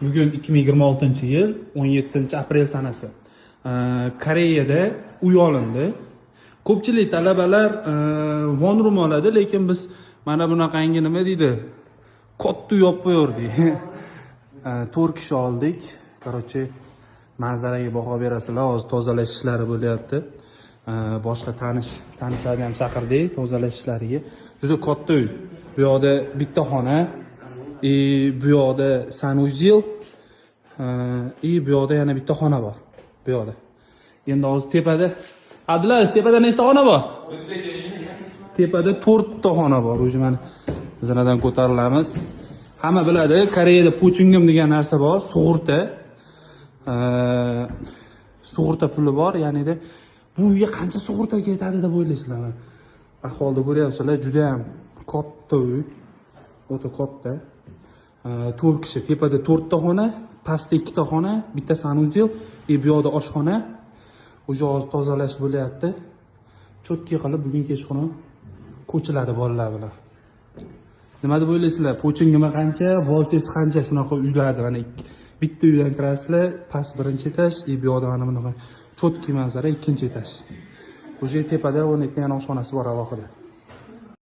Bugun 2026-yil 17-aprel sanasi. Koreyada uy olindi. Ko'pchilik talabalar vonrum oladi, lekin biz mana bunaqangi nima deydi? Katta uy olib qo'yardik. 4 kishi oldik. Короче, manzaraga baho berasizlar, hozir tozalash ishlari bo'lyapti. Boshqa tanishlarni ham chaqirdik tozalash ishlariga. Juda katta uy. Bu yoqda bitta xona, bu yoqda sanuzel, bu yoqda yana bitta xona bor. Bu yoqda. Endi hozir tepada Abdulaziz, tepada nechta xona bor? Tepada 4 ta xona bor. O'zi mana zinadan ko'tarilamiz. Hamma biladi, Koreyada pochungim degan narsa bor, sug'urta. Sug'urta puli bor, ya'ni-da bu uyga qancha sug'urta ketadi deb o'ylaysizlarmi? Ahvolda ko'ryapsizlar, juda ham katta uy. O'ta katta. 4 kishi, tepada 4 ta xona, pastda 2 ta xona, bitta sanuzel, bu yoqda oshxona. O'sha hozir tozalash bo'lyapti. Cho'tki qilib bugun kechqurun ko'chiladi bolalar bilan. Nima deb o'ylaysizlar? Pochingima qancha, volses qancha shunaqa uylardi. Mana bitta uydan kirasizlar, past birinchi etaj, bu yoqda mana bunaqa cho'tki manzara ikkinchi etaj. O'sha tepada 12 ta yana oshxonasi bor alohida.